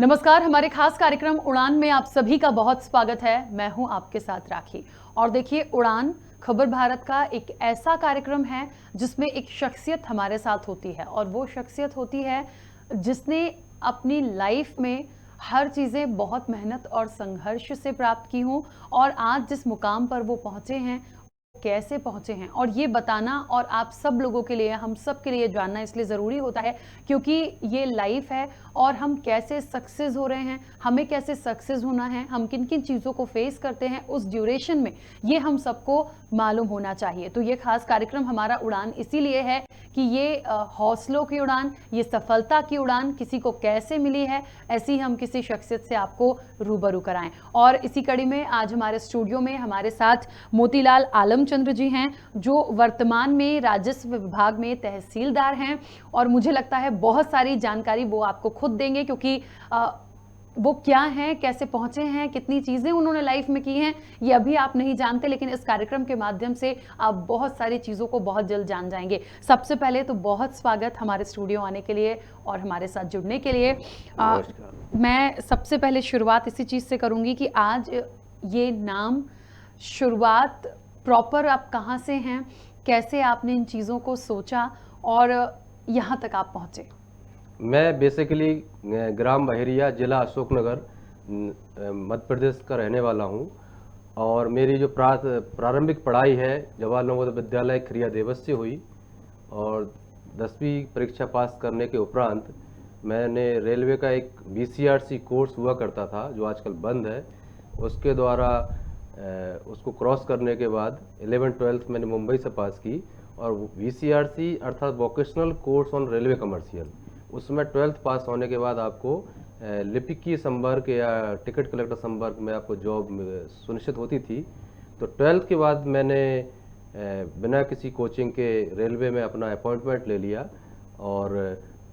नमस्कार। हमारे खास कार्यक्रम उड़ान में आप सभी का बहुत स्वागत है। मैं हूं आपके साथ राखी। और देखिए, उड़ान खबर भारत का एक ऐसा कार्यक्रम है जिसमें एक शख्सियत हमारे साथ होती है, और वो शख्सियत होती है जिसने अपनी लाइफ में हर चीज़ें बहुत मेहनत और संघर्ष से प्राप्त की हों, और आज जिस मुकाम पर वो पहुंचे हैं, कैसे पहुंचे हैं, और ये बताना और आप सब लोगों के लिए, हम सब के लिए जानना इसलिए ज़रूरी होता है क्योंकि ये लाइफ है और हम कैसे सक्सेस हो रहे हैं, हमें कैसे सक्सेस होना है, हम किन किन चीज़ों को फेस करते हैं उस ड्यूरेशन में, ये हम सबको मालूम होना चाहिए। तो ये खास कार्यक्रम हमारा उड़ान इसीलिए है कि ये हौसलों की उड़ान, ये सफलता की उड़ान किसी को कैसे मिली है, ऐसी हम किसी शख्सियत से आपको रूबरू कराएं। और इसी कड़ी में आज हमारे स्टूडियो में हमारे साथ मोतीलाल आलमचंद्र जी हैं, जो वर्तमान में राजस्व विभाग में तहसीलदार हैं, और मुझे लगता है बहुत सारी जानकारी वो आपको खुद देंगे, क्योंकि वो क्या हैं, कैसे पहुंचे हैं, कितनी चीज़ें उन्होंने लाइफ में की हैं, ये अभी आप नहीं जानते, लेकिन इस कार्यक्रम के माध्यम से आप बहुत सारी चीज़ों को बहुत जल्द जान जाएंगे। सबसे पहले तो बहुत स्वागत हमारे स्टूडियो आने के लिए और हमारे साथ जुड़ने के लिए। मैं सबसे पहले शुरुआत इसी चीज़ से करूँगी कि आज ये नाम, शुरुआत प्रॉपर आप कहाँ से हैं, कैसे आपने इन चीज़ों को सोचा और यहाँ तक आप पहुँचे? मैं बेसिकली ग्राम बहेरिया, जिला अशोकनगर, मध्य प्रदेश का रहने वाला हूं। और मेरी जो प्रारंभिक पढ़ाई है जवाहर नवोदय विद्यालय खरिया देवस से हुई, और 10वीं परीक्षा पास करने के उपरांत मैंने रेलवे का एक BCRC कोर्स हुआ करता था जो आजकल बंद है, उसके द्वारा उसको क्रॉस करने के बाद 11th-12th मैंने मुंबई से पास की। और VCRC अर्थात vocational course on railway commercial, उसमें 12th पास होने के बाद आपको लिपिकीय संवर्ग या टिकट कलेक्टर संवर्ग में आपको जॉब सुनिश्चित होती थी। तो 12th के बाद मैंने बिना किसी कोचिंग के रेलवे में अपना अपॉइंटमेंट ले लिया। और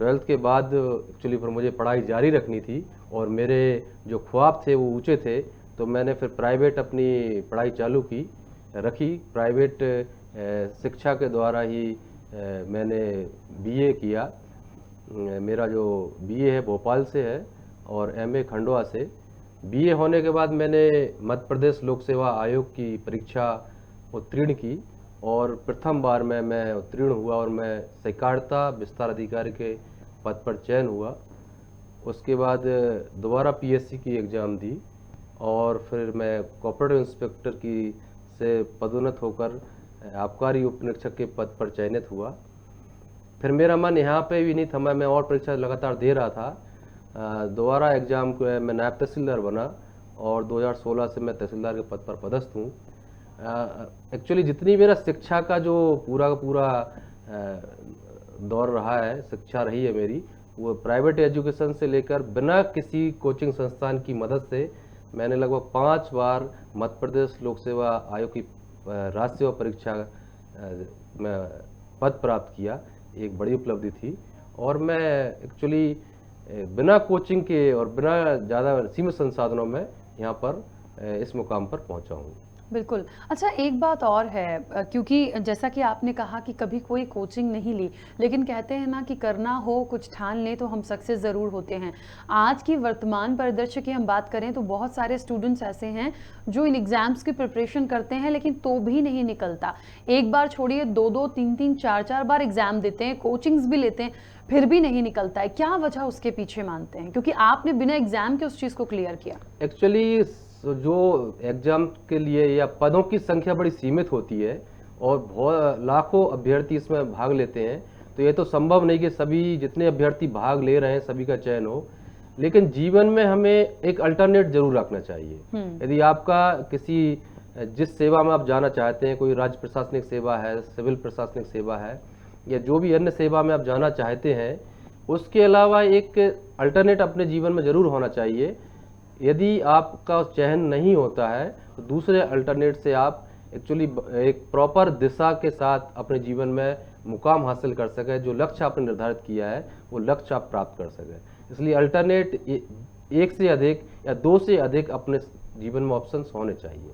12th के बाद एक्चुअली फिर मुझे पढ़ाई जारी रखनी थी और मेरे जो ख्वाब थे वो ऊंचे थे, तो मैंने फिर प्राइवेट अपनी पढ़ाई चालू रखी। प्राइवेट शिक्षा के द्वारा ही मैंने BA किया। मेरा जो BA है भोपाल से है और MA खंडवा से। BA होने के बाद मैंने मध्य प्रदेश लोक सेवा आयोग की परीक्षा उत्तीर्ण की और प्रथम बार में मैं उत्तीर्ण हुआ और मैं सहकारिता विस्तार अधिकारी के पद पर चयन हुआ। उसके बाद दोबारा PSC की एग्ज़ाम दी और फिर मैं कॉर्पोरेट इंस्पेक्टर की से पदोन्नत होकर आबकारी उप निरीक्षक के पद पर चयनित हुआ। फिर मेरा मन यहाँ पे भी नहीं थमा, मैं और परीक्षा लगातार दे रहा था। दोबारा एग्ज़ाम को मैं नायब तहसीलदार बना और 2016 से मैं तहसीलदार के पद पर पदस्थ हूँ। एक्चुअली जितनी मेरा शिक्षा का जो पूरा का पूरा दौर रहा है, शिक्षा रही है मेरी, वो प्राइवेट एजुकेशन से लेकर बिना किसी कोचिंग संस्थान की मदद से मैंने लगभग 5 बार मध्य प्रदेश लोक सेवा आयोग की राज्य सेवा परीक्षा में पद प्राप्त किया। एक बड़ी उपलब्धि थी। और मैं एक्चुअली बिना कोचिंग के और बिना ज़्यादा सीमित संसाधनों में यहाँ पर इस मुकाम पर पहुँचा हूँ। बिल्कुल। अच्छा, एक बात और है, क्योंकि जैसा कि आपने कहा कि कभी कोई कोचिंग नहीं ली, लेकिन कहते हैं ना कि करना हो कुछ ठान लें तो हम सक्सेस ज़रूर होते हैं। आज की वर्तमान परिदृश्य की हम बात करें तो बहुत सारे स्टूडेंट्स ऐसे हैं जो इन एग्ज़ाम्स की प्रिपरेशन करते हैं, लेकिन तो भी नहीं निकलता। एक बार छोड़िए, 2-2, 3-3, 4-4 बार एग्ज़ाम देते हैं, कोचिंग्स भी लेते हैं, फिर भी नहीं निकलता है। क्या वजह उसके पीछे मानते हैं? क्योंकि आपने बिना एग्ज़ाम के उस चीज़ को क्लियर किया। एक्चुअली जो एग्ज़ाम के लिए या पदों की संख्या बड़ी सीमित होती है और बहुत लाखों अभ्यर्थी इसमें भाग लेते हैं, तो ये तो संभव नहीं कि सभी जितने अभ्यर्थी भाग ले रहे हैं सभी का चयन हो। लेकिन जीवन में हमें एक अल्टरनेट जरूर रखना चाहिए। यदि आपका किसी जिस सेवा में आप जाना चाहते हैं, कोई राज्य प्रशासनिक सेवा है, सिविल प्रशासनिक सेवा है, या जो भी अन्य सेवा में आप जाना चाहते हैं, उसके अलावा एक अल्टरनेट अपने जीवन में जरूर होना चाहिए। यदि आपका चयन नहीं होता है तो दूसरे अल्टरनेट से आप एक्चुअली एक प्रॉपर दिशा के साथ अपने जीवन में मुकाम हासिल कर सके, जो लक्ष्य आपने निर्धारित किया है वो लक्ष्य आप प्राप्त कर सके। इसलिए अल्टरनेट एक से अधिक या 2 से अधिक अपने जीवन में ऑप्शंस होने चाहिए।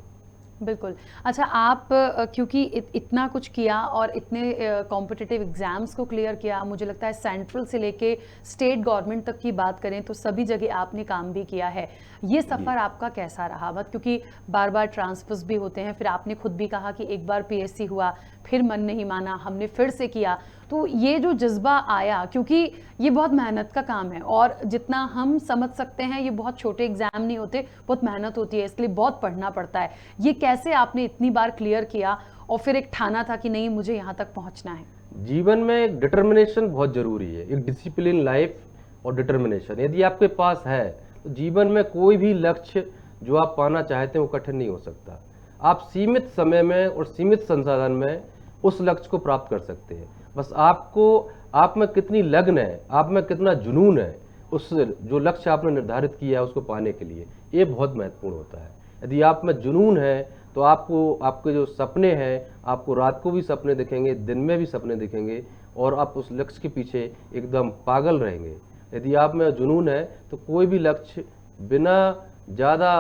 बिल्कुल। अच्छा, आप क्योंकि इतना कुछ किया और इतने कॉम्पिटिटिव एग्ज़ाम्स को क्लियर किया, मुझे लगता है सेंट्रल से लेके स्टेट गवर्नमेंट तक की बात करें तो सभी जगह आपने काम भी किया है। ये जी। सफ़र आपका कैसा रहा? क्योंकि बार-बार ट्रांसफर्स भी होते हैं, फिर आपने खुद भी कहा कि एक बार पीएससी हुआ, फिर मन नहीं माना, हमने फिर से किया। तो ये जो जज़्बा आया, क्योंकि ये बहुत मेहनत का काम है और जितना हम समझ सकते हैं ये बहुत छोटे एग्ज़ाम नहीं होते, बहुत मेहनत होती है, इसके लिए बहुत पढ़ना पड़ता है। ये कैसे आपने इतनी बार क्लियर किया और फिर एक ठाना था कि नहीं, मुझे यहाँ तक पहुँचना है? जीवन में एक डिटर्मिनेशन बहुत ज़रूरी है, एक डिसिप्लिन लाइफ और डिटर्मिनेशन यदि आपके पास है तो जीवन में कोई भी लक्ष्य जो आप पाना चाहते हैं वो कठिन नहीं हो सकता। आप सीमित समय में और सीमित संसाधन में उस लक्ष्य को प्राप्त कर सकते हैं। बस आप में कितनी लगन है, आप में कितना जुनून है उस जो लक्ष्य आपने निर्धारित किया है उसको पाने के लिए, ये बहुत महत्वपूर्ण होता है। यदि आप में जुनून है तो आपको आपके जो सपने हैं, आपको रात को भी सपने दिखेंगे, दिन में भी सपने दिखेंगे और आप उस लक्ष्य के पीछे एकदम पागल रहेंगे। यदि आप में जुनून है तो कोई भी लक्ष्य बिना ज़्यादा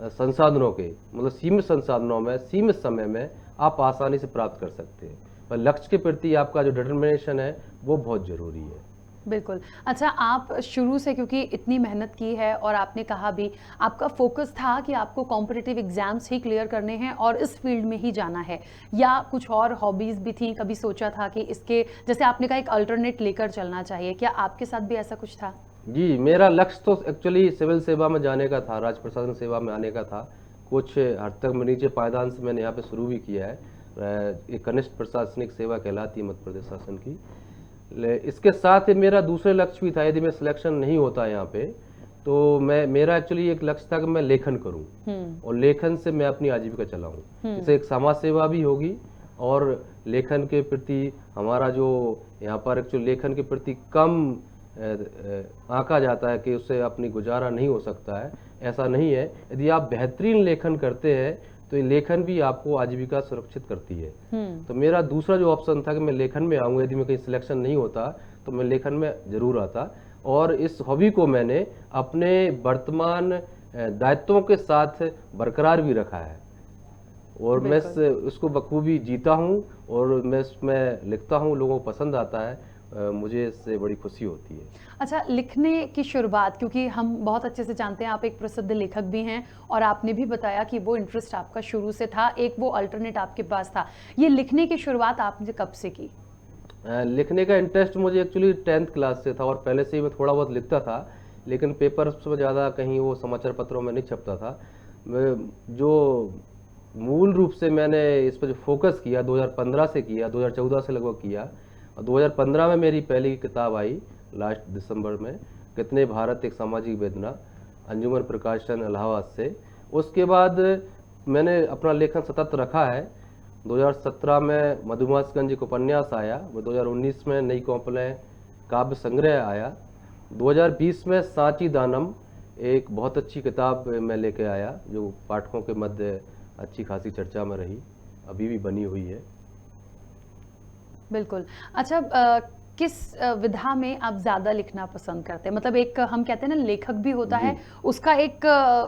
संसाधनों के, मतलब सीमित संसाधनों में, सीमित समय में आप आसानी से प्राप्त कर सकते हैं। पर लक्ष्य के प्रति आपका जो डिटर्मिनेशन है वो बहुत ज़रूरी है। बिल्कुल। अच्छा, आप शुरू से क्योंकि इतनी मेहनत की है और आपने कहा भी, आपका फ़ोकस था कि आपको कॉम्पिटिटिव एग्ज़ाम्स ही क्लियर करने हैं और इस फ़ील्ड में ही जाना है, या कुछ और हॉबीज़ भी थी? कभी सोचा था कि इसके, जैसे आपने कहा, एक अल्टरनेट लेकर चलना चाहिए, क्या आपके साथ भी ऐसा कुछ था? जी, मेरा लक्ष्य तो एक्चुअली सिविल सेवा में जाने का था, राज्य प्रशासन सेवा में आने का था। कुछ हद तक नीचे पायदान से मैंने यहाँ पे शुरू भी किया है। एक कनिष्ठ प्रशासनिक सेवा कहलाती है मध्य प्रदेश शासन की। इसके साथ ही मेरा दूसरे लक्ष्य भी था, यदि मैं सिलेक्शन नहीं होता यहाँ पे तो मेरा एक्चुअली एक लक्ष्य था कि मैं लेखन करूँ और लेखन से मैं अपनी आजीविका चलाऊँ। इससे एक समाज सेवा भी होगी और लेखन के प्रति हमारा जो यहाँ पर एक्चुअली लेखन के प्रति कम आंका जाता है कि उससे अपनी गुजारा नहीं हो सकता है, ऐसा नहीं है। यदि आप बेहतरीन लेखन करते हैं तो ये लेखन भी आपको आजीविका सुरक्षित करती है। तो मेरा दूसरा जो ऑप्शन था कि मैं लेखन में आऊँगा, यदि मैं कहीं सिलेक्शन नहीं होता तो मैं लेखन में ज़रूर आता। और इस हॉबी को मैंने अपने वर्तमान दायित्वों के साथ बरकरार भी रखा है और मैं उसको बखूबी जीता हूँ और मैं इसमें लिखता हूँ, लोगों को पसंद आता है, मुझे इससे बड़ी खुशी होती है। अच्छा, लिखने की शुरुआत, क्योंकि हम बहुत अच्छे से जानते हैं आप एक प्रसिद्ध लेखक भी हैं और आपने भी बताया कि वो इंटरेस्ट आपका शुरू से था, एक वो अल्टरनेट आपके पास था। ये लिखने की शुरुआत आपने कब से की? लिखने का इंटरेस्ट मुझे एक्चुअली 10th क्लास से था और पहले से ही मैं थोड़ा बहुत लिखता था, लेकिन पेपर्स में ज़्यादा कहीं वो समाचार पत्रों में नहीं छपता था। जो मूल रूप से मैंने इस पर जो फोकस किया 2015 से किया, 2014 से लगभग किया और 2015 में मेरी पहली किताब आई लास्ट दिसंबर में, कितने भारत एक सामाजिक वेदना, अंजुमन प्रकाशन इलाहाबाद से। उसके बाद मैंने अपना लेखन सतत रखा है। 2017 में मधुमासगंज एक उपन्यास आया, 2019 में नई कौपलें काव्य संग्रह आया, 2020 में सांची दानम एक बहुत अच्छी किताब मैं लेके आया जो पाठकों के मध्य अच्छी खासी चर्चा में रही, अभी भी बनी हुई है। बिल्कुल। अच्छा, किस विधा में आप ज़्यादा लिखना पसंद करते हैं? मतलब एक हम कहते हैं ना, लेखक भी होता है, उसका एक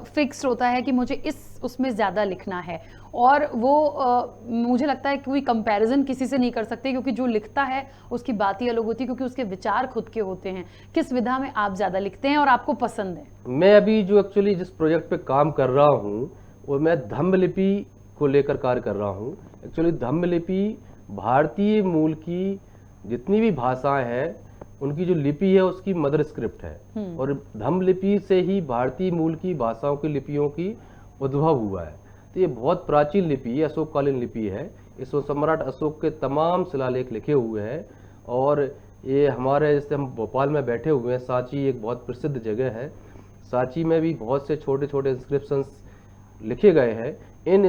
फिक्स होता है कि मुझे उसमें ज़्यादा लिखना है और वो मुझे लगता है कि कोई कंपैरिजन किसी से नहीं कर सकते, क्योंकि जो लिखता है उसकी बात ही अलग होती है, क्योंकि उसके विचार खुद के होते हैं। किस विधा में आप ज़्यादा लिखते हैं और आपको पसंद है? मैं अभी जो एक्चुअली जिस प्रोजेक्ट पे काम कर रहा हूँ वो मैं धम्मलिपि को लेकर कार्य कर रहा हूँ। एक्चुअली धम्मलिपि भारतीय मूल की जितनी भी भाषाएं हैं उनकी जो लिपि है उसकी मदर स्क्रिप्ट है और धम्मलिपि से ही भारतीय मूल की भाषाओं की लिपियों की उद्भव हुआ है। तो ये बहुत प्राचीन लिपि है, अशोककालीन लिपि है। इसमें सम्राट अशोक के तमाम शिलालेख लिखे हुए हैं और ये हमारे, जैसे हम भोपाल में बैठे हुए हैं, सांची एक बहुत प्रसिद्ध जगह है, सांची में भी बहुत से छोटे छोटे इंस्क्रिप्शंस लिखे गए हैं। इन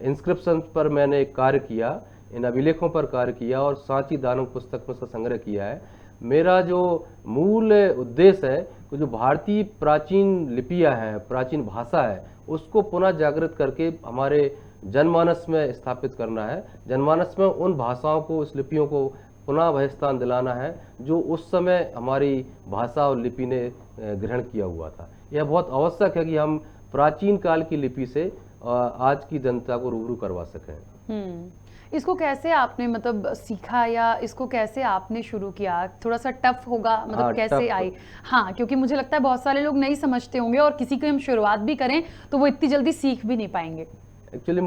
इंस्क्रिप्शंस पर मैंने कार्य किया, इन अभिलेखों पर कार्य किया और सांची दानम पुस्तक में उसका संग्रह किया है। मेरा जो मूल उद्देश्य है कि जो भारतीय प्राचीन लिपियां हैं, प्राचीन भाषा है, उसको पुनः जागृत करके हमारे जनमानस में स्थापित करना है। जनमानस में उन भाषाओं को, उस लिपियों को पुनः वह स्थान दिलाना है जो उस समय हमारी भाषा और लिपि ने ग्रहण किया हुआ था। यह बहुत आवश्यक है कि हम प्राचीन काल की लिपि से आज की जनता को रूबरू करवा सकें। इसको कैसे आपने मतलब सीखा या इसको कैसे आपने शुरू किया? थोड़ा सा टफ होगा मतलब हाँ, कैसे टफ। आई? हाँ, क्योंकि मुझे लगता है बहुत सारे लोग नहीं समझते होंगे और किसी की हम शुरुआत भी करें तो वो इतनी जल्दी सीख भी नहीं पाएंगे। एक्चुअली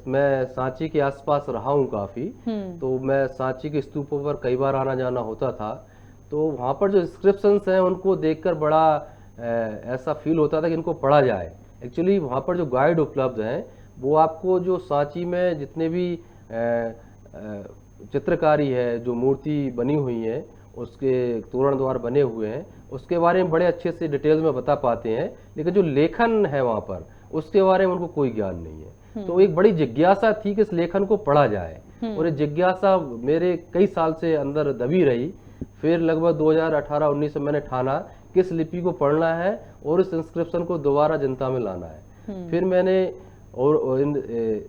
मैं सांची के आसपास रहा हूँ काफ़ी, तो मैं सांची के स्तूपों पर कई बार आना जाना होता था। तो वहाँ पर जो इंस्क्रिप्शंस हैं उनको देखकर बड़ा ऐसा फील होता था कि इनको पढ़ा जाए। एक्चुअली वहाँ पर जो गाइड उपलब्ध हैं वो आपको जो सांची में जितने भी चित्रकारी है, जो मूर्ति बनी हुई है, उसके तोरण द्वार बने हुए हैं, उसके बारे में बड़े अच्छे से डिटेल में बता पाते हैं, लेकिन जो लेखन है वहाँ पर उसके बारे में उनको कोई ज्ञान नहीं है। तो एक बड़ी जिज्ञासा थी कि इस लेखन को पढ़ा जाए, और ये जिज्ञासा मेरे कई साल से अंदर दबी रही। फिर लगभग 2018-19 में मैंने ठाना कि इस लिपि को पढ़ना है और इस इंस्क्रिप्शन को दोबारा जनता में लाना है। फिर मैंने और इन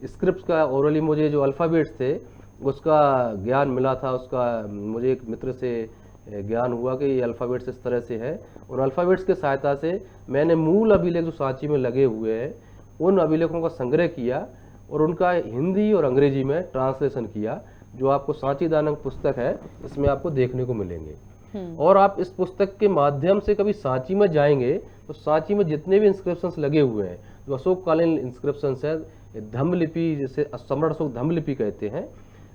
स्क्रिप्ट का ओरली मुझे जो अल्फ़ाबेट्स थे उसका ज्ञान मिला था, उसका मुझे एक मित्र से ज्ञान हुआ कि ये अल्फ़ाबेट्स इस तरह से है, और अल्फ़ाबेट्स की सहायता से मैंने मूल अभिलेख जो सांची में लगे हुए हैं उन अभिलेखों का संग्रह किया और उनका हिंदी और अंग्रेजी में ट्रांसलेशन किया, जो आपको सांची दानंग पुस्तक है इसमें आपको देखने को मिलेंगे। और आप इस पुस्तक के माध्यम से कभी सांची में जाएंगे तो सांची में जितने भी इंस्क्रिप्शंस लगे हुए हैं, जो अशोककालीन इंस्क्रिप्शंस है, धम्म लिपि, जिसे सम्राट अशोक धम्म लिपि कहते हैं,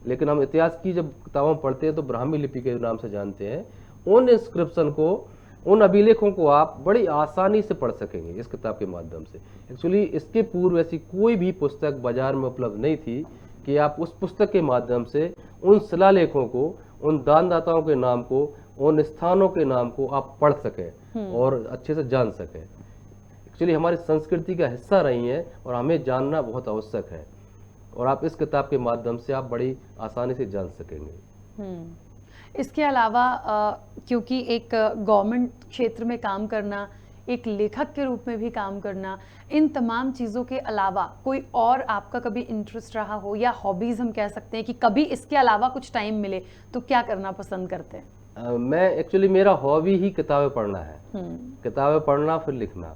लेकिन हम इतिहास की जब किताबों में पढ़ते हैं तो ब्राह्मी लिपि के नाम से जानते हैं। उन इंस्क्रिप्शन को, उन अभिलेखों को आप बड़ी आसानी से पढ़ सकेंगे इस किताब के माध्यम से। एक्चुअली इसके पूर्व ऐसी कोई भी पुस्तक बाजार में उपलब्ध नहीं थी कि आप उस पुस्तक के माध्यम से उन शिलालेखों को, उन दानदाताओं के नाम को, उन स्थानों के नाम को आप पढ़ सकें और अच्छे से जान सकें। एक्चुअली हमारी संस्कृति का हिस्सा रही हैं और हमें जानना बहुत आवश्यक है, और आप इस किताब के माध्यम से आप बड़ी आसानी से जान सकेंगे। इसके अलावा क्योंकि एक गवर्नमेंट क्षेत्र में काम करना, एक लेखक के रूप में भी काम करना, इन तमाम चीज़ों के अलावा कोई और आपका कभी इंटरेस्ट रहा हो या हॉबीज़ हम कह सकते हैं कि कभी इसके अलावा कुछ टाइम मिले तो क्या करना पसंद करते हैं? मैं एक्चुअली मेरा हॉबी ही किताबें पढ़ना है, किताबें पढ़ना फिर लिखना।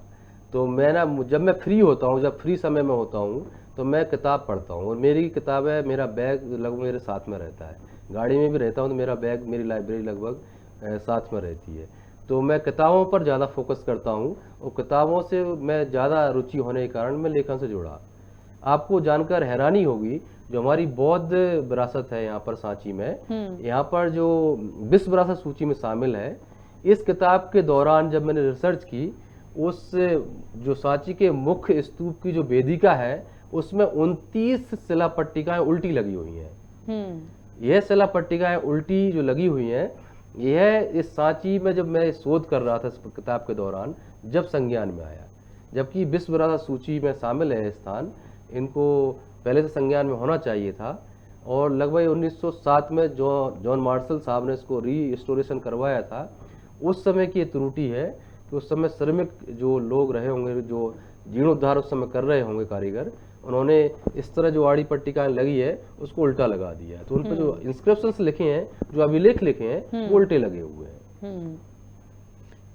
तो मैं ना, जब मैं फ्री होता हूँ, जब फ्री समय में होता हूँ तो मैं किताब पढ़ता हूँ, और मेरी किताबें, मेरा बैग लगभग मेरे साथ में रहता है, गाड़ी में भी रहता हूँ तो मेरा बैग, मेरी लाइब्रेरी लगभग साथ में रहती है। तो मैं किताबों पर ज़्यादा फोकस करता हूँ, और किताबों से मैं ज़्यादा रुचि होने के कारण मैं लेखन से जुड़ा। आपको जानकर हैरानी होगी, जो हमारी बौद्ध विरासत है यहाँ पर सांची में, यहाँ पर जो विश्व विरासत सूची में शामिल है, इस किताब के दौरान जब मैंने रिसर्च की, उस जो सांची के मुख्य स्तूप की जो वेदिका है उसमें 29 शिला पट्टिकाएं उल्टी लगी हुई हैं। यह शिला पट्टिकाएं उल्टी जो लगी हुई हैं, यह इस सांची में जब मैं शोध कर रहा था इस किताब के दौरान जब संज्ञान में आया, जबकि विश्व विरासत सूची में शामिल है स्थान, इनको पहले से संज्ञान में होना चाहिए था। और लगभग 1907 में जॉन मार्शल साहब ने इसको रीस्टोरेशन करवाया था। उस समय की त्रुटि है कि उस समय श्रमिक जो लोग रहे होंगे, जो जीर्णोद्धार उस समय कर रहे होंगे कारीगर, उन्होंने इस तरह जो आड़ी पट्टिकाएं लगी है उसको उल्टा लगा दिया है। तो उन पर जो इंस्क्रिप्शंस लिखे हैं, जो अभिलेख लिखे हैं, वो उल्टे लगे हुए हैं।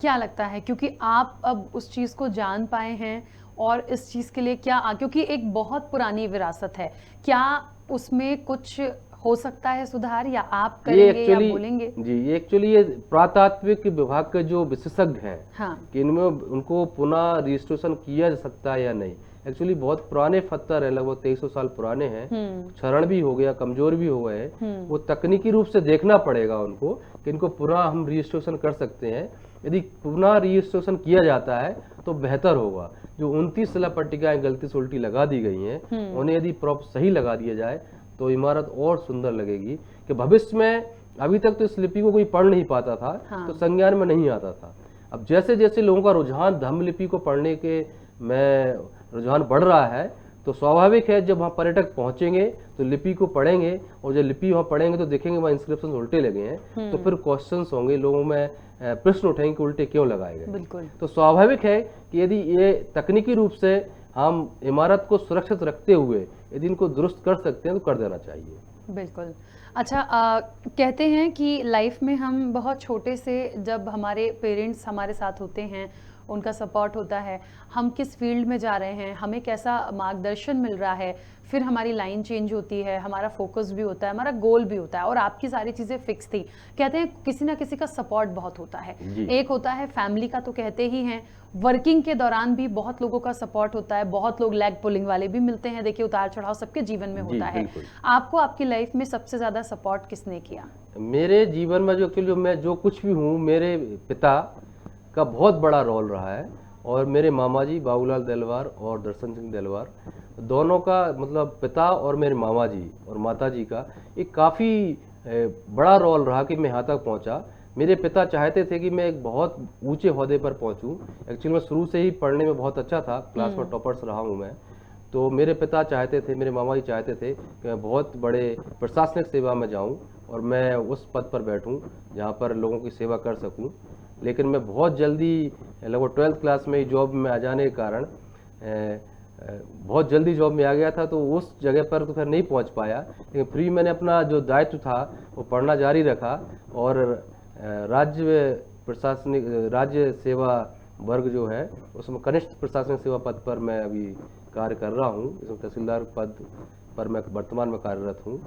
क्या लगता है, क्योंकि आप अब उस चीज को जान पाए हैं और इस चीज के लिए क्या, क्योंकि एक बहुत पुरानी विरासत है, क्या उसमें कुछ हो सकता है सुधार, या आप करेंगे या बोलेंगे? जी, ये एक्चुअली ये पुरातात्विक विभाग के जो विशेषज्ञ हैं, हाँ, कि इनमें उनको पुनः रजिस्ट्रेशन किया जा सकता है या नहीं। एक्चुअली बहुत पुराने पत्थर है, लगभग 2300 साल पुराने हैं, क्षरण भी हो गया, कमजोर भी हो गए, वो तकनीकी रूप से देखना पड़ेगा उनको कि इनको पुनः हम रजिस्ट्रेशन कर सकते हैं। यदि पुनः रजिस्ट्रेशन किया जाता है तो बेहतर होगा। जो 29 शिला पट्टिकाएं गलती से उल्टी लगा दी गई हैं, उन्हें यदि प्रॉप सही लगा दिया जाए तो इमारत और सुंदर लगेगी। कि भविष्य में, अभी तक तो इस लिपि को कोई पढ़ नहीं पाता था, हाँ, तो संज्ञान में नहीं आता था। अब जैसे जैसे लोगों का रुझान धम्म लिपि को पढ़ने के में रुझान बढ़ रहा है, तो स्वाभाविक है जब वहाँ पर्यटक पहुंचेंगे तो लिपि को पढ़ेंगे, और जब लिपि वहाँ पढ़ेंगे तो देखेंगे वहाँ इंस्क्रिप्शन उल्टे लगे हैं, तो फिर क्वेश्चंस होंगे, लोगों में प्रश्न उठेंगे कि उल्टे क्यों लगाए गए। बिल्कुल। तो स्वाभाविक है कि यदि ये तकनीकी रूप से हम इमारत को सुरक्षित रखते हुए यदि इनको दुरुस्त कर सकते हैं तो कर देना चाहिए। बिल्कुल। अच्छा, कहते हैं कि लाइफ में हम बहुत छोटे से, जब हमारे पेरेंट्स हमारे साथ होते हैं, उनका सपोर्ट होता है, हम किस फील्ड में जा रहे हैं, हमें कैसा मार्गदर्शन मिल रहा है, फिर हमारी लाइन चेंज होती है, हमारा फोकस भी होता है, हमारा गोल भी होता है, और आपकी सारी चीज़ें फिक्स थी। कहते हैं किसी ना किसी का सपोर्ट बहुत होता है, एक होता है फैमिली का तो कहते ही हैं, वर्किंग के दौरान भी बहुत लोगों का सपोर्ट होता है, बहुत लोग लेग पुलिंग वाले भी मिलते हैं, देखिए उतार चढ़ाव सबके जीवन में होता है। आपको आपकी लाइफ में सबसे ज़्यादा सपोर्ट किसने किया? मेरे जीवन में जो एक्चुअली मैं जो कुछ भी हूँ, मेरे पिता का बहुत बड़ा रोल रहा है, और मेरे मामा जी बाबूलाल देलवार और दर्शन सिंह देलवार, दोनों का मतलब पिता और मेरे मामा जी और माता जी का एक काफ़ी बड़ा रोल रहा कि मैं यहाँ तक पहुँचा। मेरे पिता चाहते थे कि मैं एक बहुत ऊंचे ओहदे पर पहुँचूँ। एक्चुअली मैं शुरू से ही पढ़ने में बहुत अच्छा था, क्लास में टॉपर्स रहा हूँ मैं। तो मेरे पिता चाहते थे, मेरे मामा जी चाहते थे कि मैं बहुत बड़े प्रशासनिक सेवा में जाऊँ और मैं उस पद पर बैठूँ जहाँ पर लोगों की सेवा कर सकूँ। लेकिन मैं बहुत जल्दी लगभग 12th क्लास में ही जॉब में आ जाने के कारण बहुत जल्दी जॉब में आ गया था, तो उस जगह पर तो फिर नहीं पहुंच पाया। लेकिन फिर मैंने अपना जो दायित्व था वो पढ़ना जारी रखा, और राज्य प्रशासनिक राज्य सेवा वर्ग जो है उसमें कनिष्ठ प्रशासनिक सेवा पद पर मैं अभी कार्य कर रहा हूँ। इसमें तहसीलदार पद पर मैं वर्तमान में कार्यरत हूँ।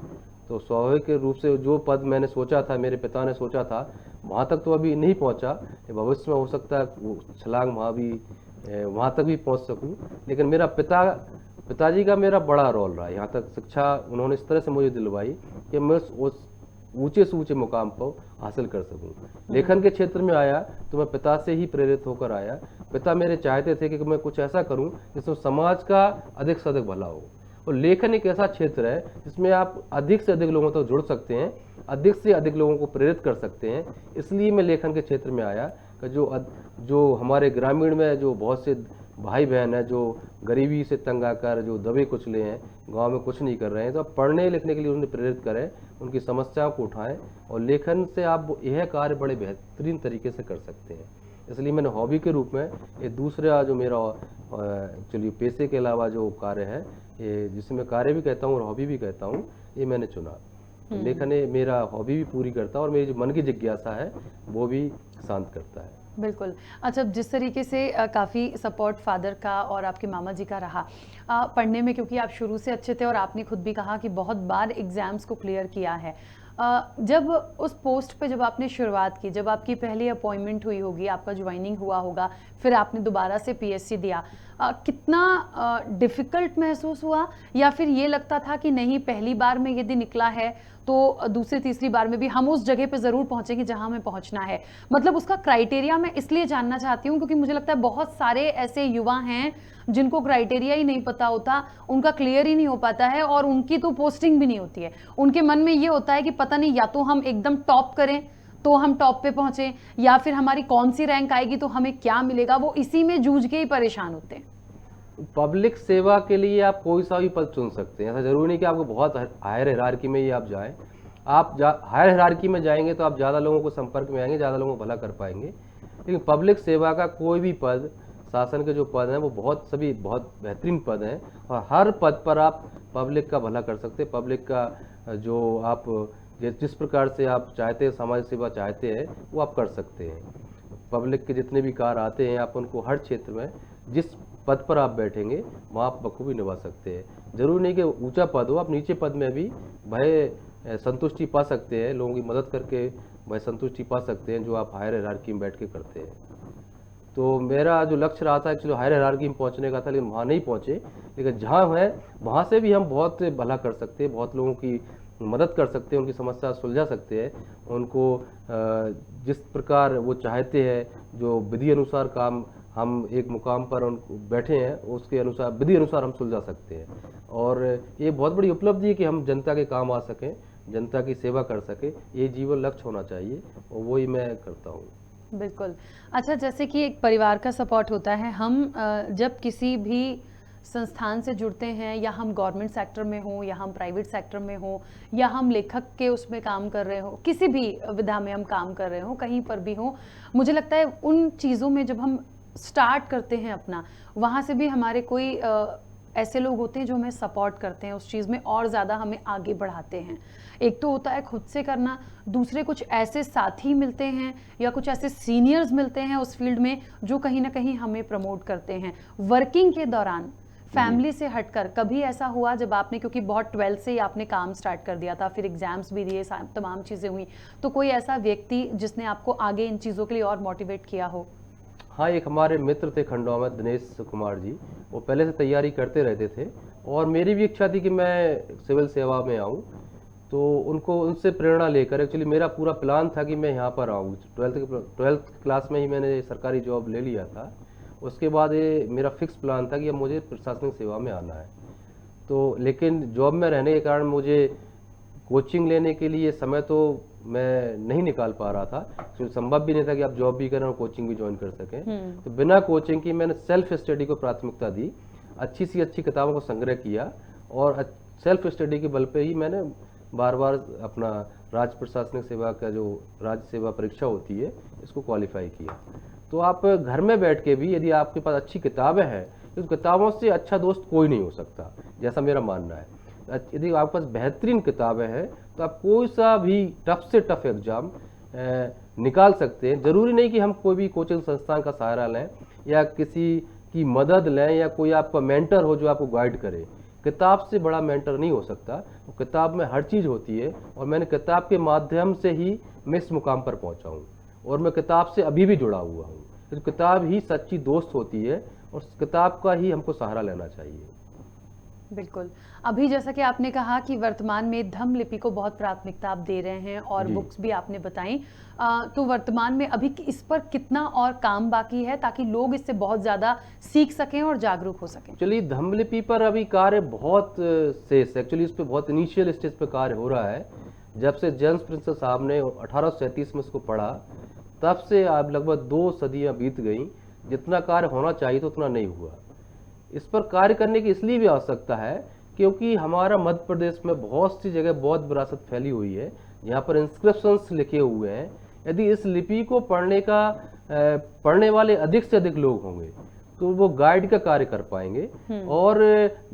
तो स्वाभाविक रूप से जो पद मैंने सोचा था, मेरे पिता ने सोचा था, वहाँ तक तो अभी नहीं पहुँचा। भविष्य में हो सकता है वो छलांग वहाँ तक भी पहुँच सकूँ। लेकिन मेरा पिताजी का मेरा बड़ा रोल रहा है। यहाँ तक शिक्षा उन्होंने इस तरह से मुझे दिलवाई कि मैं उस ऊंचे से ऊंचे मुकाम पर हासिल कर सकूं। लेखन के क्षेत्र में आया तो मैं पिता से ही प्रेरित होकर आया। पिता मेरे चाहते थे कि मैं कुछ ऐसा करूं जिसमें समाज का अधिक से अधिक भला हो, और लेखन एक ऐसा क्षेत्र है जिसमें आप अधिक से अधिक लोगों तक जुड़ सकते हैं, अधिक से अधिक लोगों को प्रेरित कर सकते हैं। इसलिए मैं लेखन के क्षेत्र में आया कि जो हमारे ग्रामीण में जो बहुत से भाई बहन है जो गरीबी से तंग आकर जो दबे कुचले हैं, गांव में कुछ नहीं कर रहे हैं, तो आप पढ़ने लिखने के लिए उन्हें प्रेरित करें, उनकी समस्याओं को उठाएं, और लेखन से आप यह कार्य बड़े बेहतरीन तरीके से कर सकते हैं। इसलिए मैंने हॉबी के रूप में ये दूसरा जो मेरा एक्चुअली पेशे के अलावा जो कार्य है, ये जिसे मैं कार्य भी कहता हूँ और हॉबी भी कहता हूँ, ये मैंने चुना। लेखन मेरा हॉबी भी पूरी करता है और मेरी जो मन की जिज्ञासा है वो भी शांत करता है। बिल्कुल। अच्छा, जिस तरीके से काफ़ी सपोर्ट फादर का और आपके मामा जी का रहा पढ़ने में, क्योंकि आप शुरू से अच्छे थे और आपने खुद भी कहा कि बहुत बार एग्ज़ाम्स को क्लियर किया है। जब उस पोस्ट पे जब आपने शुरुआत की, जब आपकी पहली अपॉइंटमेंट हुई होगी, आपका ज्वाइनिंग हुआ होगा, फिर आपने दोबारा से पीएससी दिया, कितना डिफ़िकल्ट महसूस हुआ, या फिर ये लगता था कि नहीं, पहली बार में यदि निकला है तो दूसरी तीसरी बार में भी हम उस जगह पे ज़रूर पहुंचेंगे जहां हमें पहुंचना है? मतलब उसका क्राइटेरिया मैं इसलिए जानना चाहती हूँ क्योंकि मुझे लगता है बहुत सारे ऐसे युवा हैं जिनको क्राइटेरिया ही नहीं पता होता, उनका क्लियर ही नहीं हो पाता है, और उनकी तो पोस्टिंग भी नहीं होती है। उनके मन में ये होता है कि पता नहीं, या तो हम एकदम टॉप करें तो हम टॉप पे पहुंचे, या फिर हमारी कौन सी रैंक आएगी तो हमें क्या मिलेगा, वो इसी में जूझ के ही परेशान होते हैं। पब्लिक सेवा के लिए आप कोई सा भी पद चुन सकते हैं। ऐसा जरूरी नहीं कि आपको बहुत हायर हिरार्की में ही आप जाएं। आप हायर हिरार्की में जाएंगे तो आप ज़्यादा लोगों को संपर्क में आएंगे, ज़्यादा लोगों को भला कर पाएंगे। लेकिन पब्लिक सेवा का कोई भी पद, शासन के जो पद हैं वो सभी बहुत बेहतरीन पद हैं, और हर पद पर आप पब्लिक का भला कर सकते हैं। पब्लिक का जो आप जिस प्रकार से आप चाहते हैं, समाज सेवा चाहते हैं, वो आप कर सकते हैं। पब्लिक के जितने भी कार्य आते हैं आप उनको हर क्षेत्र में जिस पद पर आप बैठेंगे वहाँ आप बखूबी निभा सकते हैं। जरूरी नहीं कि ऊंचा पद हो, आप नीचे पद में भी भय संतुष्टि पा सकते हैं, लोगों की मदद करके भय संतुष्टि पा सकते हैं, जो आप हायर हिरार्की में बैठ के करते हैं। तो मेरा जो लक्ष्य रहा था एक्चुअली हायर हिरार्की में पहुंचने का था, लेकिन वहाँ नहीं पहुँचे। लेकिन जहाँ है वहाँ से भी हम बहुत भला कर सकते हैं, बहुत लोगों की मदद कर सकते हैं, उनकी समस्या सुलझा सकते हैं, उनको जिस प्रकार वो चाहते हैं, जो विधि अनुसार काम हम एक मुकाम पर उनको बैठे हैं उसके अनुसार विधि अनुसार हम सुलझा सकते हैं। और ये बहुत बड़ी उपलब्धि है कि हम जनता के काम आ सकें, जनता की सेवा कर सकें। ये जीवन लक्ष्य होना चाहिए और वही मैं करता हूँ। बिल्कुल। अच्छा, जैसे कि एक परिवार का सपोर्ट होता है, हम जब किसी भी संस्थान से जुड़ते हैं, या हम गवर्नमेंट सेक्टर में हों या हम प्राइवेट सेक्टर में हों, या हम लेखक के उसमें काम कर रहे हो, किसी भी विधा में हम काम कर रहे हो, कहीं पर भी हो, मुझे लगता है उन चीज़ों में जब हम स्टार्ट करते हैं अपना, वहाँ से भी हमारे कोई ऐसे लोग होते हैं जो हमें सपोर्ट करते हैं उस चीज़ में और ज़्यादा हमें आगे बढ़ाते हैं। एक तो होता है खुद से करना, दूसरे कुछ ऐसे साथी मिलते हैं या कुछ ऐसे सीनियर्स मिलते हैं उस फील्ड में जो कहीं ना कहीं हमें प्रमोट करते हैं। वर्किंग के दौरान फैमिली से हटकर कभी ऐसा हुआ जब आपने, क्योंकि बहुत 12th से ही आपने काम स्टार्ट कर दिया था, फिर एग्जाम्स भी दिए, तमाम चीज़ें हुई, तो कोई ऐसा व्यक्ति जिसने आपको आगे इन चीज़ों के लिए और मोटिवेट किया हो? हाँ, एक हमारे मित्र थे खंडवा में, दिनेश कुमार जी। वो पहले से तैयारी करते रहते थे और मेरी भी इच्छा थी कि मैं सिविल सेवा में आऊँ, तो उनसे प्रेरणा लेकर एक्चुअली मेरा पूरा प्लान था कि मैं यहाँ पर आऊँ। 12th क्लास में ही मैंने सरकारी जॉब ले लिया था। उसके बाद ये मेरा फिक्स प्लान था कि अब मुझे प्रशासनिक सेवा में आना है। तो लेकिन जॉब में रहने के कारण मुझे कोचिंग लेने के लिए समय तो मैं नहीं निकाल पा रहा था, तो संभव भी नहीं था कि आप जॉब भी करें और कोचिंग भी ज्वाइन कर सकें। तो बिना कोचिंग की मैंने सेल्फ स्टडी को प्राथमिकता दी, अच्छी सी अच्छी किताबों को संग्रह किया और सेल्फ स्टडी के बल पे ही मैंने बार बार अपना राज्य प्रशासनिक सेवा का जो राज्य सेवा परीक्षा होती है इसको क्वालिफाई किया। तो आप घर में बैठ के भी यदि आपके पास अच्छी किताबें हैं, तो किताबों से अच्छा दोस्त कोई नहीं हो सकता, जैसा मेरा मानना है। यदि आपके पास बेहतरीन किताबें हैं तो आप कोई सा भी टफ से टफ एग्जाम निकाल सकते हैं। जरूरी नहीं कि हम कोई भी कोचिंग संस्थान का सहारा लें या किसी की मदद लें या कोई आपका मेंटर हो जो आपको गाइड करे। किताब से बड़ा मेंटर नहीं हो सकता। तो किताब में हर चीज़ होती है और मैंने किताब के माध्यम से ही मैं इस मुकाम पर पहुंचा हूँ और मैं किताब से अभी भी जुड़ा हुआ हूँ। तो किताब ही सच्ची दोस्त होती है और किताब का ही हमको सहारा लेना चाहिए। बिल्कुल। अभी जैसा कि आपने कहा कि वर्तमान में धम्म लिपि को बहुत प्राथमिकता आप दे रहे हैं और बुक्स भी आपने बताई, तो वर्तमान में अभी इस पर कितना और काम बाकी है ताकि लोग इससे बहुत ज़्यादा सीख सकें और जागरूक हो सकें? चलिए, धम्म लिपि पर अभी कार्य बहुत शेष है। एक्चुअली इस पर बहुत इनिशियल स्टेज पर कार्य हो रहा है। जब से जेम्स प्रिंसेस साहब ने 1837 में इसको पढ़ा, तब से अब लगभग 2 सदियां बीत गई। जितना कार्य होना चाहिए तो उतना नहीं हुआ। इस पर कार्य करने की इसलिए भी आवश्यकता है क्योंकि हमारा मध्य प्रदेश में बहुत सी जगह बौद्ध विरासत फैली हुई है जहाँ पर इंस्क्रिप्शंस लिखे हुए हैं। यदि इस लिपि को पढ़ने वाले अधिक से अधिक लोग होंगे तो वो गाइड का कार्य कर पाएंगे और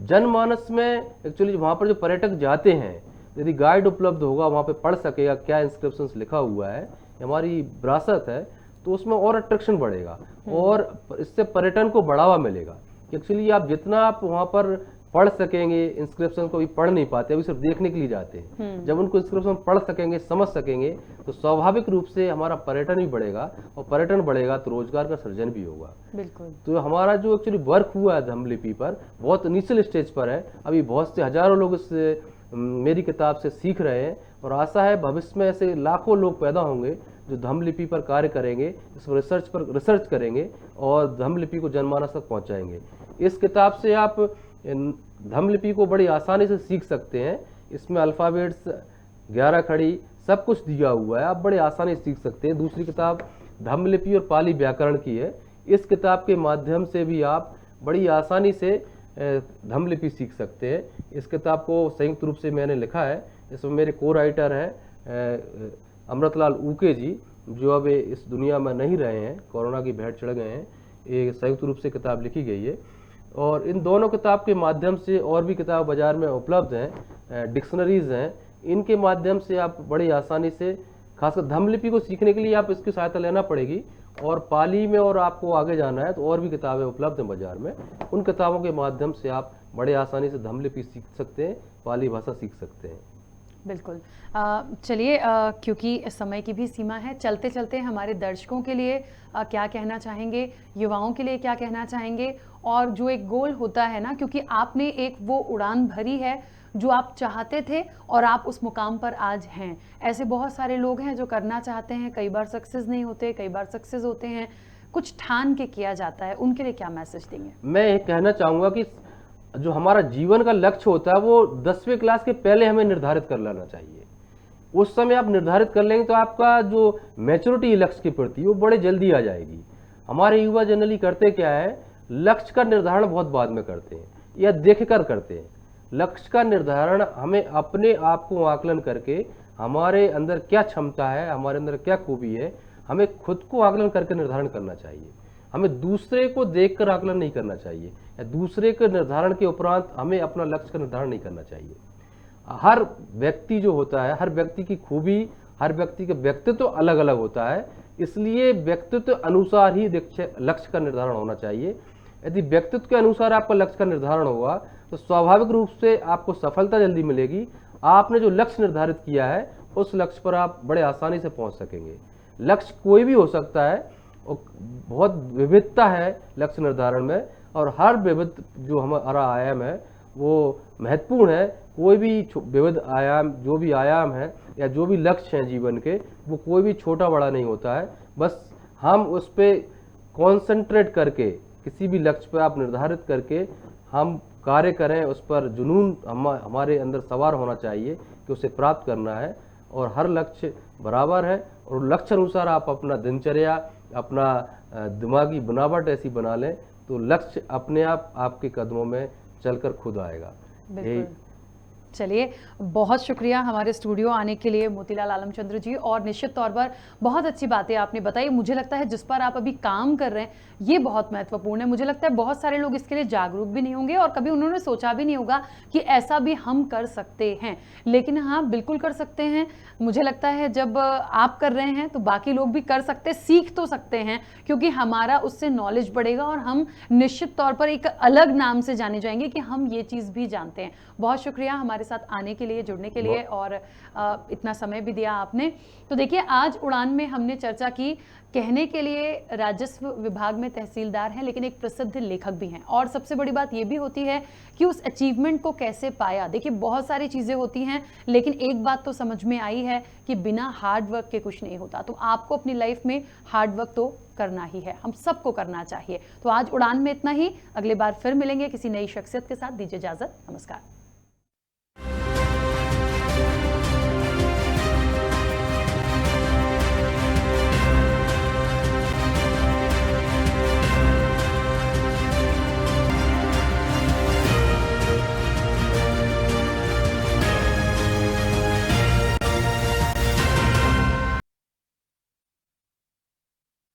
जनमानस में एक्चुअली वहाँ पर जो पर्यटक जाते हैं, यदि गाइड उपलब्ध होगा, वहाँ पे पढ़ सकेगा क्या इंस्क्रिप्शंस लिखा हुआ है, हमारी विरासत है, तो उसमें और अट्रैक्शन बढ़ेगा और इससे पर्यटन को बढ़ावा मिलेगा। एक्चुअली आप जितना आप वहाँ पर पढ़ सकेंगे, इंस्क्रिप्शन को भी पढ़ नहीं पाते, अभी सिर्फ देखने के लिए जाते हैं। जब उनको इंस्क्रिप्शन पढ़ सकेंगे, समझ सकेंगे, तो स्वाभाविक रूप से हमारा पर्यटन भी बढ़ेगा और पर्यटन बढ़ेगा तो रोजगार का सृजन भी होगा। बिल्कुल। तो हमारा जो एक्चुअली वर्क हुआ है धम्म लिपि पर बहुत इनिशियल स्टेज पर है। अभी बहुत से हजारों लोग इस मेरी किताब से सीख रहे हैं और आशा है भविष्य में ऐसे लाखों लोग पैदा होंगे जो धम्म लिपि पर कार्य करेंगे, इस पर रिसर्च करेंगे और धम्म लिपि को जनमानस तक पहुंचाएंगे। इस किताब से आप धम्म लिपि को बड़ी आसानी से सीख सकते हैं। इसमें अल्फ़ाबेट्स 11 खड़ी सब कुछ दिया हुआ है, आप बड़े आसानी से सीख सकते हैं। दूसरी किताब धम्म लिपि और पाली व्याकरण की है। इस किताब के माध्यम से भी आप बड़ी आसानी से धम्म लिपि सीख सकते हैं। इस किताब को संयुक्त रूप से मैंने लिखा है। इसमें मेरे को राइटर हैं अमृतलाल ऊके जी, जो अब इस दुनिया में नहीं रहे हैं, कोरोना की भेंट चढ़ गए हैं। ये संयुक्त रूप से किताब लिखी गई है और इन दोनों किताब के माध्यम से और भी किताब बाजार में उपलब्ध हैं, डिक्शनरीज हैं। इनके माध्यम से आप बड़ी आसानी से, खासकर धम्म लिपि को सीखने के लिए आप इसकी सहायता लेना पड़ेगी और पाली में और आपको आगे जाना है तो और भी किताबें उपलब्ध हैं बाजार में। उन किताबों के माध्यम से आप बड़े आसानी से धम्म लिपि सीख सकते हैं, पाली भाषा सीख सकते हैं। बिल्कुल। चलिए, क्योंकि समय की भी सीमा है, चलते चलते हमारे दर्शकों के लिए क्या कहना चाहेंगे, युवाओं के लिए क्या कहना चाहेंगे, और जो एक गोल होता है ना, क्योंकि आपने एक वो उड़ान भरी है जो आप चाहते थे और आप उस मुकाम पर आज हैं। ऐसे बहुत सारे लोग हैं जो करना चाहते हैं, कई बार सक्सेस नहीं होते, कई बार सक्सेस होते हैं, कुछ ठान के किया जाता है, उनके लिए क्या मैसेज देंगे? मैं ये कहना चाहूँगा कि जो हमारा जीवन का लक्ष्य होता है वो 10वीं क्लास के पहले हमें निर्धारित कर लेना चाहिए। उस समय आप निर्धारित कर लेंगे तो आपका जो मैच्योरिटी लक्ष्य के प्रति वो बड़े जल्दी आ जाएगी। हमारे युवा जनरली करते क्या है, लक्ष्य का निर्धारण बहुत बाद में करते हैं या देखकर करते हैं। लक्ष्य का निर्धारण हमें अपने आप को आकलन करके, हमारे अंदर क्या क्षमता है, हमारे अंदर क्या खूबी है, हमें खुद को आकलन करके निर्धारण करना चाहिए। हमें दूसरे को देखकर आकलन नहीं करना चाहिए, या दूसरे के निर्धारण के उपरांत हमें अपना लक्ष्य का निर्धारण नहीं करना चाहिए। हर व्यक्ति जो होता है, हर व्यक्ति की खूबी, हर व्यक्ति का व्यक्तित्व तो अलग अलग होता है, इसलिए व्यक्तित्व अनुसार ही लक्ष्य का निर्धारण होना चाहिए। यदि व्यक्तित्व के अनुसार आपका लक्ष्य का निर्धारण होगा तो स्वाभाविक रूप से आपको सफलता जल्दी मिलेगी। आपने जो लक्ष्य निर्धारित किया है उस लक्ष्य पर आप बड़े आसानी से पहुंच सकेंगे। लक्ष्य कोई भी हो सकता है और बहुत विविधता है लक्ष्य निर्धारण में, और हर विविध जो हमारा आयाम है वो महत्वपूर्ण है। कोई भी विविध आयाम, जो भी आयाम है या जो भी लक्ष्य हैं जीवन के, वो कोई भी छोटा बड़ा नहीं होता है। बस हम उस पर कॉन्सेंट्रेट करके, किसी भी लक्ष्य पर आप निर्धारित करके हम कार्य करें, उस पर जुनून हमारे अंदर सवार होना चाहिए कि उसे प्राप्त करना है। और हर लक्ष्य बराबर है, और लक्ष्य अनुसार आप अपना दिनचर्या, अपना दिमागी बनावट ऐसी बना लें तो लक्ष्य अपने आप आपके कदमों में चलकर खुद आएगा। बिल्कुल। चलिए, बहुत शुक्रिया हमारे स्टूडियो आने के लिए मोतीलाल आलमचंद्र जी, और निश्चित तौर पर बहुत अच्छी बातें आपने बताई। मुझे लगता है जिस पर आप अभी काम कर रहे हैं ये बहुत महत्वपूर्ण है। मुझे लगता है बहुत सारे लोग इसके लिए जागरूक भी नहीं होंगे और कभी उन्होंने सोचा भी नहीं होगा कि ऐसा भी हम कर सकते हैं, लेकिन हाँ बिल्कुल कर सकते हैं। मुझे लगता है जब आप कर रहे हैं तो बाकी लोग भी कर सकते, सीख तो सकते हैं, क्योंकि हमारा उससे नॉलेज बढ़ेगा और हम निश्चित तौर पर एक अलग नाम से जाने जाएंगे कि हम ये चीज़ भी जानते हैं। बहुत शुक्रिया हमारे साथ आने के लिए, जुड़ने के लिए, और इतना समय भी दिया आपने। तो देखिए, आज उड़ान में हमने चर्चा की, कहने के लिए राजस्व विभाग में तहसीलदार हैं लेकिन एक प्रसिद्ध लेखक भी हैं, और सबसे बड़ी बात यह भी होती है कि उस अचीवमेंट को कैसे पाया। देखिए, बहुत सारी चीज़ें होती हैं, लेकिन एक बात तो समझ में आई है कि बिना हार्ड वर्क के कुछ नहीं होता। तो आपको अपनी लाइफ में हार्ड वर्क तो करना ही है, हम सबको करना चाहिए। तो आज उड़ान में इतना ही, अगली बार फिर मिलेंगे किसी नई शख्सियत के साथ। दीजिए इजाजत, नमस्कार।